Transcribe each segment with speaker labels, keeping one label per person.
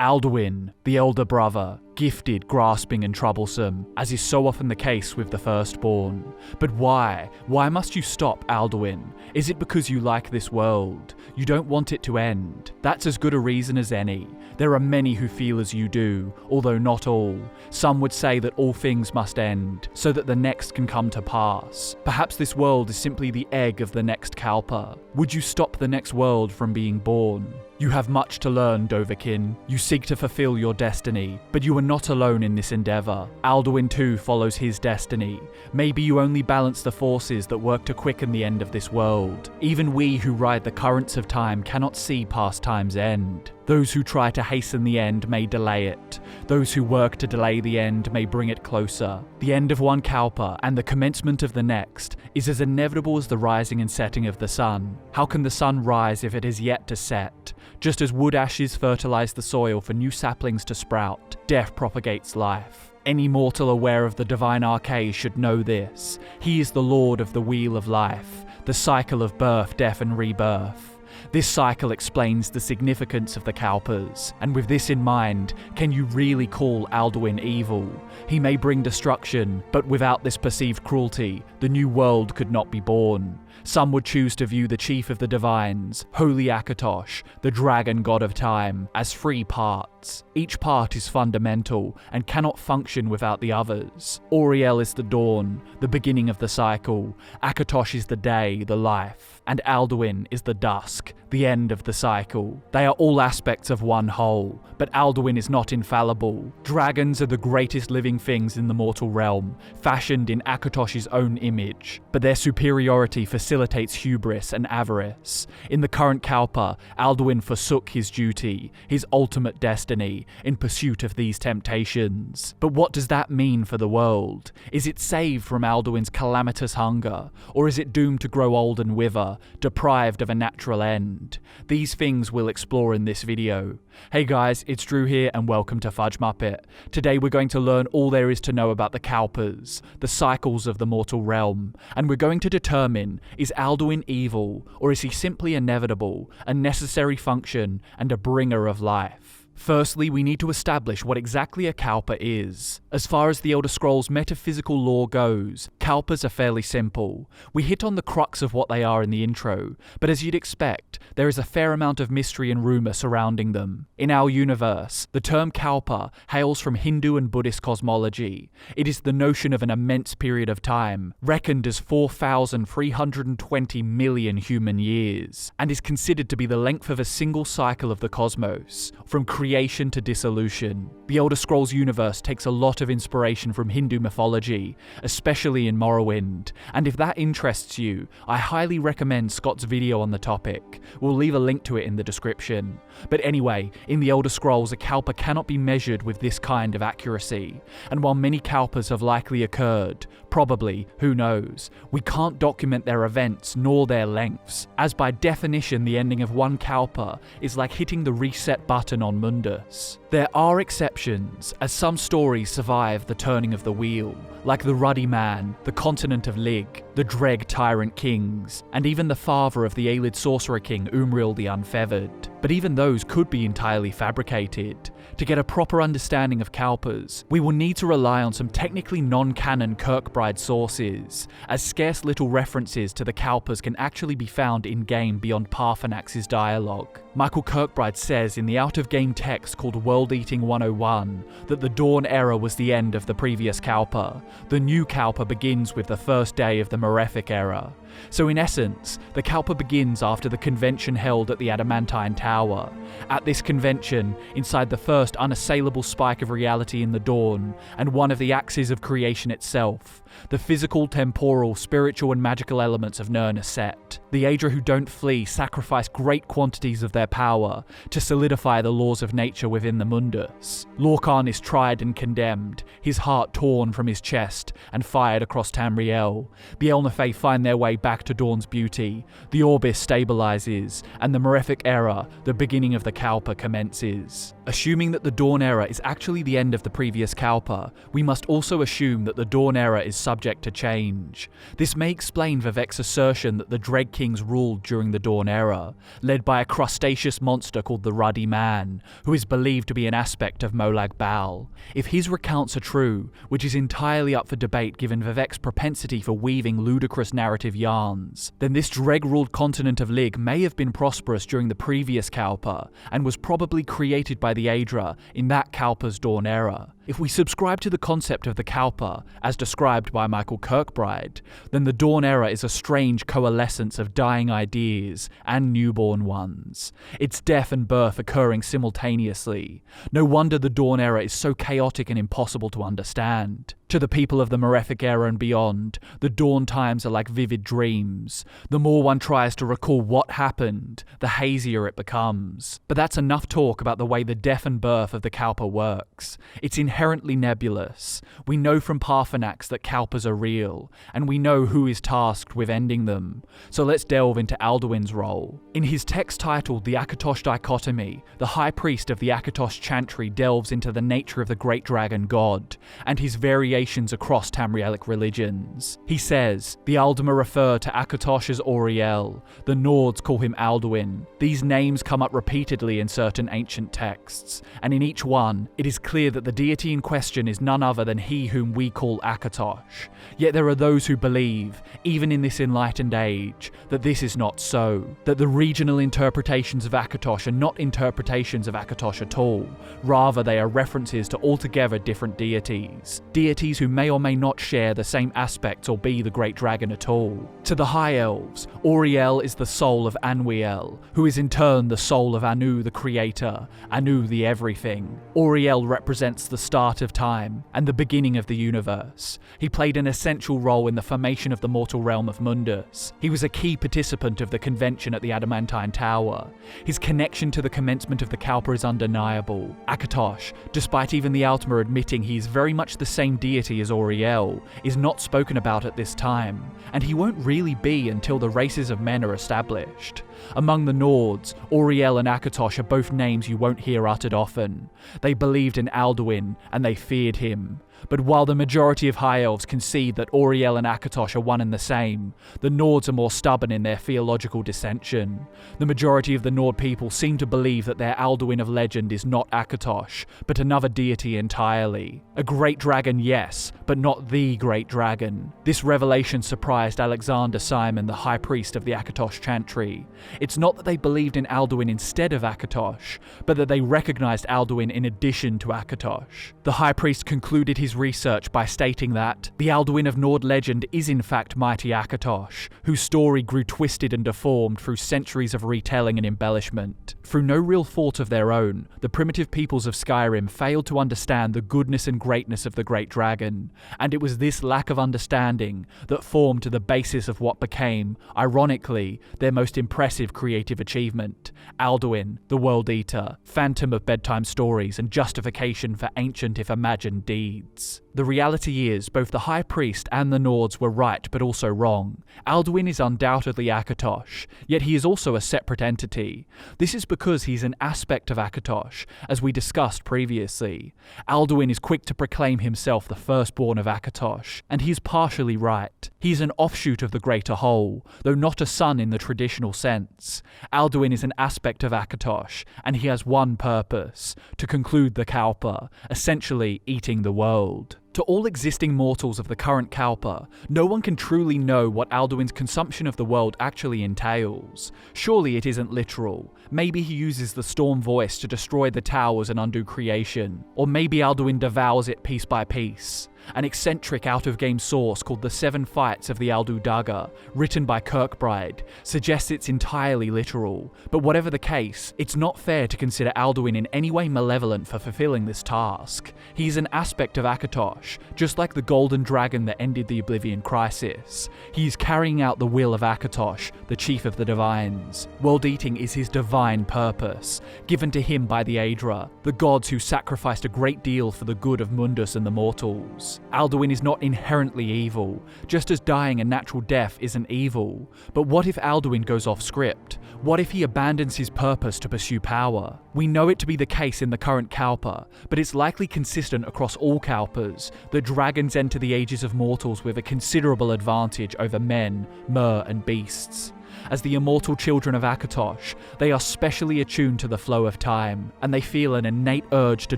Speaker 1: Alduin, the elder brother, gifted, grasping and troublesome, as is so often the case with the firstborn. But why? Why must you stop, Alduin? Is it because you like this world? You don't want it to end? That's as good a reason as any. There are many who feel as you do, although not all. Some would say that all things must end, so that the next can come to pass. Perhaps this world is simply the egg of the next Kalpa. Would you stop the next world from being born? You have much to learn, Dovahkiin. You seek to fulfill your destiny, but you are not alone in this endeavor. Alduin too follows his destiny. Maybe you only balance the forces that work to quicken the end of this world. Even we who ride the currents of time cannot see past time's end. Those who try to hasten the end may delay it. Those who work to delay the end may bring it closer. The end of one Kalpa and the commencement of the next is as inevitable as the rising and setting of the sun. How can the sun rise if it is yet to set? Just as wood ashes fertilize the soil for new saplings to sprout, death propagates life. Any mortal aware of the divine arcade should know this. He is the lord of the wheel of life, the cycle of birth, death and rebirth. This cycle explains the significance of the Kalpas, and with this in mind, can you really call Alduin evil? He may bring destruction, but without this perceived cruelty, the new world could not be born. Some would choose to view the chief of the divines, Holy Akatosh, the dragon god of time, as 3 parts. Each part is fundamental and cannot function without the others. Auriel is the dawn, the beginning of the cycle. Akatosh is the day, the life. And Alduin is the dusk, the end of the cycle. They are all aspects of one whole, but Alduin is not infallible. Dragons are the greatest living things in the mortal realm, fashioned in Akatosh's own image, but their superiority facilitates hubris and avarice. In the current Kalpa, Alduin forsook his duty, his ultimate destiny, in pursuit of these temptations. But what does that mean for the world? Is it saved from Alduin's calamitous hunger, or is it doomed to grow old and wither, deprived of a natural end? These things we'll explore in this video. Hey guys, it's Drew here and welcome to Fudge Muppet. Today we're going to learn all there is to know about the Kalpas, the cycles of the mortal realm, and we're going to determine, is Alduin evil, or is he simply inevitable, a necessary function, and a bringer of life? Firstly, we need to establish what exactly a Kalpa is. As far as the Elder Scrolls metaphysical lore goes, Kalpas are fairly simple. We hit on the crux of what they are in the intro, but as you'd expect, there is a fair amount of mystery and rumour surrounding them. In our universe, the term Kalpa hails from Hindu and Buddhist cosmology. It is the notion of an immense period of time, reckoned as 4,320 million human years, and is considered to be the length of a single cycle of the cosmos, from creation to dissolution. The Elder Scrolls universe takes a lot of inspiration from Hindu mythology, especially in Morrowind, and if that interests you, I highly recommend Scott's video on the topic. We'll leave a link to it in the description. But anyway, in the Elder Scrolls, a Kalpa cannot be measured with this kind of accuracy, and while many Kalpas have likely occurred, probably, who knows, we can't document their events nor their lengths, as by definition the ending of one Kalpa is like hitting the reset button on Mundus. There are exceptions, as some stories survive the turning of the wheel, like the Ruddy Man, the continent of Lig, the Dreg Tyrant Kings, and even the father of the Aelid Sorcerer King Umriel the Unfeathered. But even those could be entirely fabricated. To get a proper understanding of Kalpas, we will need to rely on some technically non-canon Kirkbride sources, as scarce little references to the Kalpas can actually be found in-game beyond Paarthurnax's dialogue. Michael Kirkbride says in the out-of-game text called World Eating 101 that the Dawn Era was the end of the previous Kalpa. The new Kalpa begins with the first day of the Malefic Era. So in essence, the Kalpa begins after the convention held at the Adamantine Tower. At this convention, inside the first unassailable spike of reality in the dawn, and one of the axes of creation itself, the physical, temporal, spiritual and magical elements of Nirn are set. The Aedra who don't flee sacrifice great quantities of their power to solidify the laws of nature within the Mundus. Lorkhan is tried and condemned, his heart torn from his chest and fired across Tamriel. The Elnathay find their way back to dawn's beauty, the Orbis stabilizes, and the Malefic Era, the beginning of the Kalpa, commences. Assuming that the Dawn Era is actually the end of the previous Kalpa, we must also assume that the Dawn Era is subject to change. This may explain Vivek's assertion that the Dread Kings ruled during the Dawn Era, led by a crustaceous monster called the Ruddy Man, who is believed to be an aspect of Molag Bal. If his recounts are true, which is entirely up for debate given Vivek's propensity for weaving ludicrous narrative yarns, then this Dreg-ruled continent of Lig may have been prosperous during the previous Kalpa, and was probably created by the Aedra in that Kalpa's Dawn Era. If we subscribe to the concept of the Kalpa, as described by Michael Kirkbride, then the Dawn Era is a strange coalescence of dying ideas and newborn ones, its death and birth occurring simultaneously. No wonder the Dawn Era is so chaotic and impossible to understand. To the people of the Malefic Era and beyond, the dawn times are like vivid dreams. The more one tries to recall what happened, the hazier it becomes. But that's enough talk about the way the death and birth of the Kalpa works. It's inherently nebulous. We know from Paarthurnax that Kalpas are real, and we know who is tasked with ending them. So let's delve into Alduin's role. In his text titled The Akatosh Dichotomy, the High Priest of the Akatosh Chantry delves into the nature of the Great Dragon God, and his variations across Tamrielic religions. He says, the Aldmer refer to Akatosh as Auriel, the Nords call him Alduin. These names come up repeatedly in certain ancient texts, and in each one, it is clear that the deity in question is none other than he whom we call Akatosh. Yet there are those who believe, even in this enlightened age, that this is not so, that the regional interpretations of Akatosh are not interpretations of Akatosh at all, rather they are references to altogether different deities who may or may not share the same aspects or be the Great Dragon at all. To the High Elves, Auriel is the soul of Anwiel, who is in turn the soul of Anu the Creator, Anu the Everything. Auriel represents the start of time and the beginning of the universe. He played an essential role in the formation of the mortal realm of Mundus. He was a key participant of the convention at the Adamantine Tower. His connection to the commencement of the Kalpa is undeniable. Akatosh, despite even the Altmer admitting he is very much the same deity as Auriel, is not spoken about at this time, and he won't really be until the races of men are established. Among the Nords, Auriel and Akatosh are both names you won't hear uttered often. They believed in Alduin, and they feared him. But while the majority of High Elves concede that Auriel and Akatosh are one and the same, the Nords are more stubborn in their theological dissension. The majority of the Nord people seem to believe that their Alduin of legend is not Akatosh, but another deity entirely. A great dragon, yes, but not the great dragon. This revelation surprised Alexander Simon, the high priest of the Akatosh Chantry. It's not that they believed in Alduin instead of Akatosh, but that they recognized Alduin in addition to Akatosh. The high priest concluded his research by stating that the Alduin of Nord legend is in fact mighty Akatosh, whose story grew twisted and deformed through centuries of retelling and embellishment. Through no real fault of their own, the primitive peoples of Skyrim failed to understand the goodness and greatness of the Great Dragon, and it was this lack of understanding that formed the basis of what became, ironically, their most impressive creative achievement, Alduin, the World Eater, phantom of bedtime stories and justification for ancient if imagined deeds. The reality is, both the High Priest and the Nords were right but also wrong. Alduin is undoubtedly Akatosh, yet he is also a separate entity. This is because he's an aspect of Akatosh, as we discussed previously. Alduin is quick to proclaim himself the firstborn of Akatosh, and he is partially right. He is an offshoot of the greater whole, though not a son in the traditional sense. Alduin is an aspect of Akatosh, and he has one purpose: to conclude the Kalpa, essentially eating the world. To all existing mortals of the current Kalpa, no one can truly know what Alduin's consumption of the world actually entails. Surely it isn't literal. Maybe he uses the Storm Voice to destroy the towers and undo creation. Or maybe Alduin devours it piece by piece. An eccentric out-of-game source called The Seven Fights of the Aldu Dagger, written by Kirkbride, suggests it's entirely literal, but whatever the case, it's not fair to consider Alduin in any way malevolent for fulfilling this task. He's an aspect of Akatosh, just like the golden dragon that ended the Oblivion Crisis. He's carrying out the will of Akatosh, the chief of the divines. World-eating is his divine purpose, given to him by the Aedra, the gods who sacrificed a great deal for the good of Mundus and the mortals. mortals. Alduin is not inherently evil, just as dying a natural death isn't evil. But what if Alduin goes off script? What if he abandons his purpose to pursue power? We know it to be the case in the current Kalpa, but it's likely consistent across all Kalpas that dragons enter the ages of mortals with a considerable advantage over men, mer, and beasts. As the immortal children of Akatosh, they are specially attuned to the flow of time, and they feel an innate urge to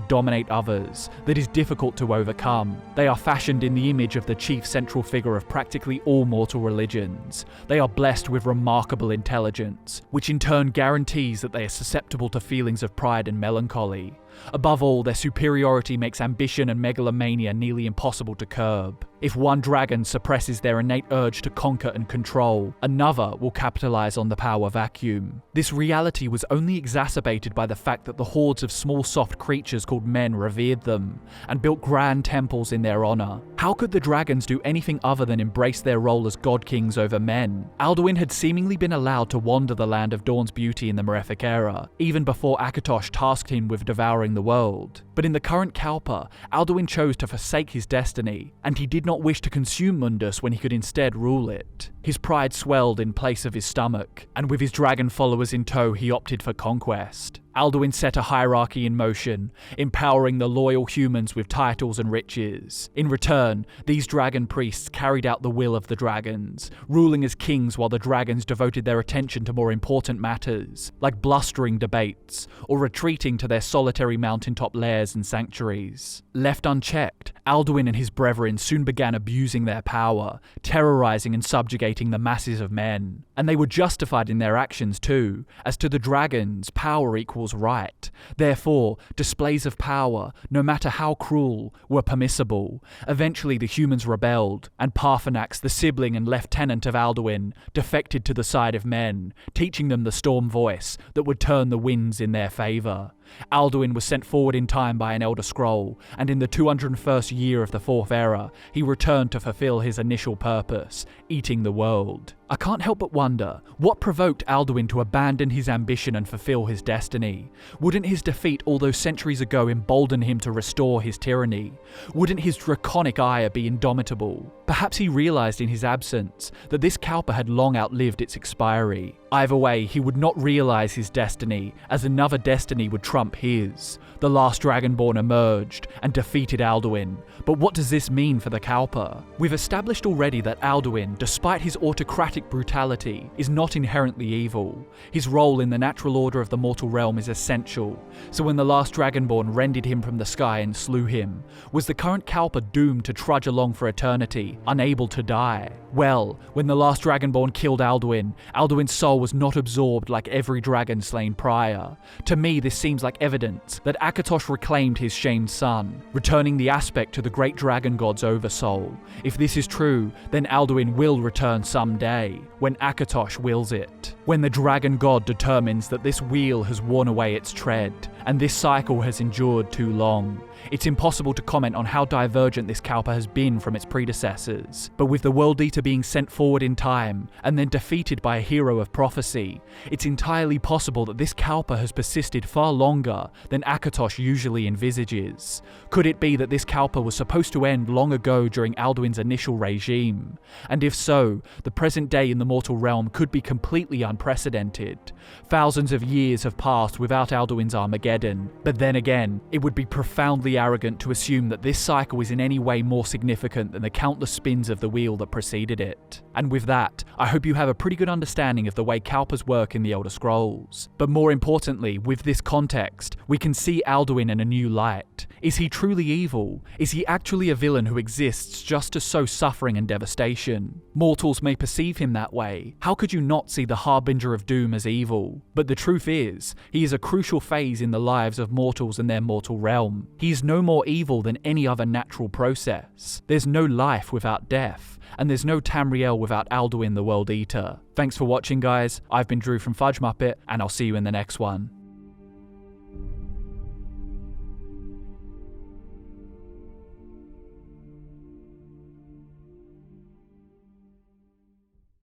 Speaker 1: dominate others that is difficult to overcome. They are fashioned in the image of the chief central figure of practically all mortal religions. They are blessed with remarkable intelligence, which in turn guarantees that they are susceptible to feelings of pride and melancholy. Above all, their superiority makes ambition and megalomania nearly impossible to curb. If one dragon suppresses their innate urge to conquer and control, another will capitalize on the power vacuum. This reality was only exacerbated by the fact that the hordes of small soft creatures called men revered them, and built grand temples in their honor. How could the dragons do anything other than embrace their role as god kings over men? Alduin had seemingly been allowed to wander the land of Dawn's beauty in the Malefic era, even before Akatosh tasked him with devouring the world. But in the current Kalpa, Alduin chose to forsake his destiny, and he did not wish to consume Mundus when he could instead rule it. His pride swelled in place of his stomach, and with his dragon followers in tow, he opted for conquest. Alduin set a hierarchy in motion, empowering the loyal humans with titles and riches. In return, these dragon priests carried out the will of the dragons, ruling as kings while the dragons devoted their attention to more important matters, like blustering debates, or retreating to their solitary mountaintop lairs and sanctuaries. Left unchecked, Alduin and his brethren soon began abusing their power, terrorizing and subjugating the masses of men. And they were justified in their actions too, as to the dragons, power equals right. Therefore, displays of power, no matter how cruel, were permissible. Eventually the humans rebelled, and Paarthurnax, the sibling and lieutenant of Alduin, defected to the side of men, teaching them the storm voice that would turn the winds in their favor. Alduin was sent forward in time by an Elder Scroll, and in the 201st year of the Fourth Era, he returned to fulfill his initial purpose, eating the world. I can't help but wonder, what provoked Alduin to abandon his ambition and fulfill his destiny? Wouldn't his defeat all those centuries ago embolden him to restore his tyranny? Wouldn't his draconic ire be indomitable? Perhaps he realized in his absence that this Kalpa had long outlived its expiry. Either way, he would not realize his destiny, as another destiny would trump his. The last Dragonborn emerged and defeated Alduin, but what does this mean for the Kalpa? We've established already that Alduin, despite his autocratic brutality, is not inherently evil. His role in the natural order of the mortal realm is essential, so when the last Dragonborn rended him from the sky and slew him, was the current Kalpa doomed to trudge along for eternity, unable to die? Well, when the last Dragonborn killed Alduin, Alduin's soul was not absorbed like every dragon slain prior. To me, this seems like evidence that Akatosh reclaimed his shamed son, returning the aspect to the great dragon god's oversoul. If this is true, then Alduin will return someday, when Akatosh wills it. When the dragon god determines that this wheel has worn away its tread, and this cycle has endured too long. It's impossible to comment on how divergent this Kalpa has been from its predecessors, but with the World Eater being sent forward in time, and then defeated by a hero of prophecy, it's entirely possible that this Kalpa has persisted far longer than Akatosh usually envisages. Could it be that this Kalpa was supposed to end long ago during Alduin's initial regime? And if so, the present day in the mortal realm could be completely unprecedented. Thousands of years have passed without Alduin's Armageddon, but then again, it would be profoundly arrogant to assume that this cycle is in any way more significant than the countless spins of the wheel that preceded it. And with that, I hope you have a pretty good understanding of the way Kalpas work in the Elder Scrolls. But more importantly, with this context, we can see Alduin in a new light. Is he truly evil? Is he actually a villain who exists just to sow suffering and devastation? Mortals may perceive him that way. How could you not see the Harbinger of Doom as evil? But the truth is, he is a crucial phase in the lives of mortals and their mortal realm. He is no more evil than any other natural process. There's no life without death, and there's no Tamriel without Alduin the World Eater. Thanks for watching, guys. I've been Drew from Fudge Muppet, and I'll see you in the next one.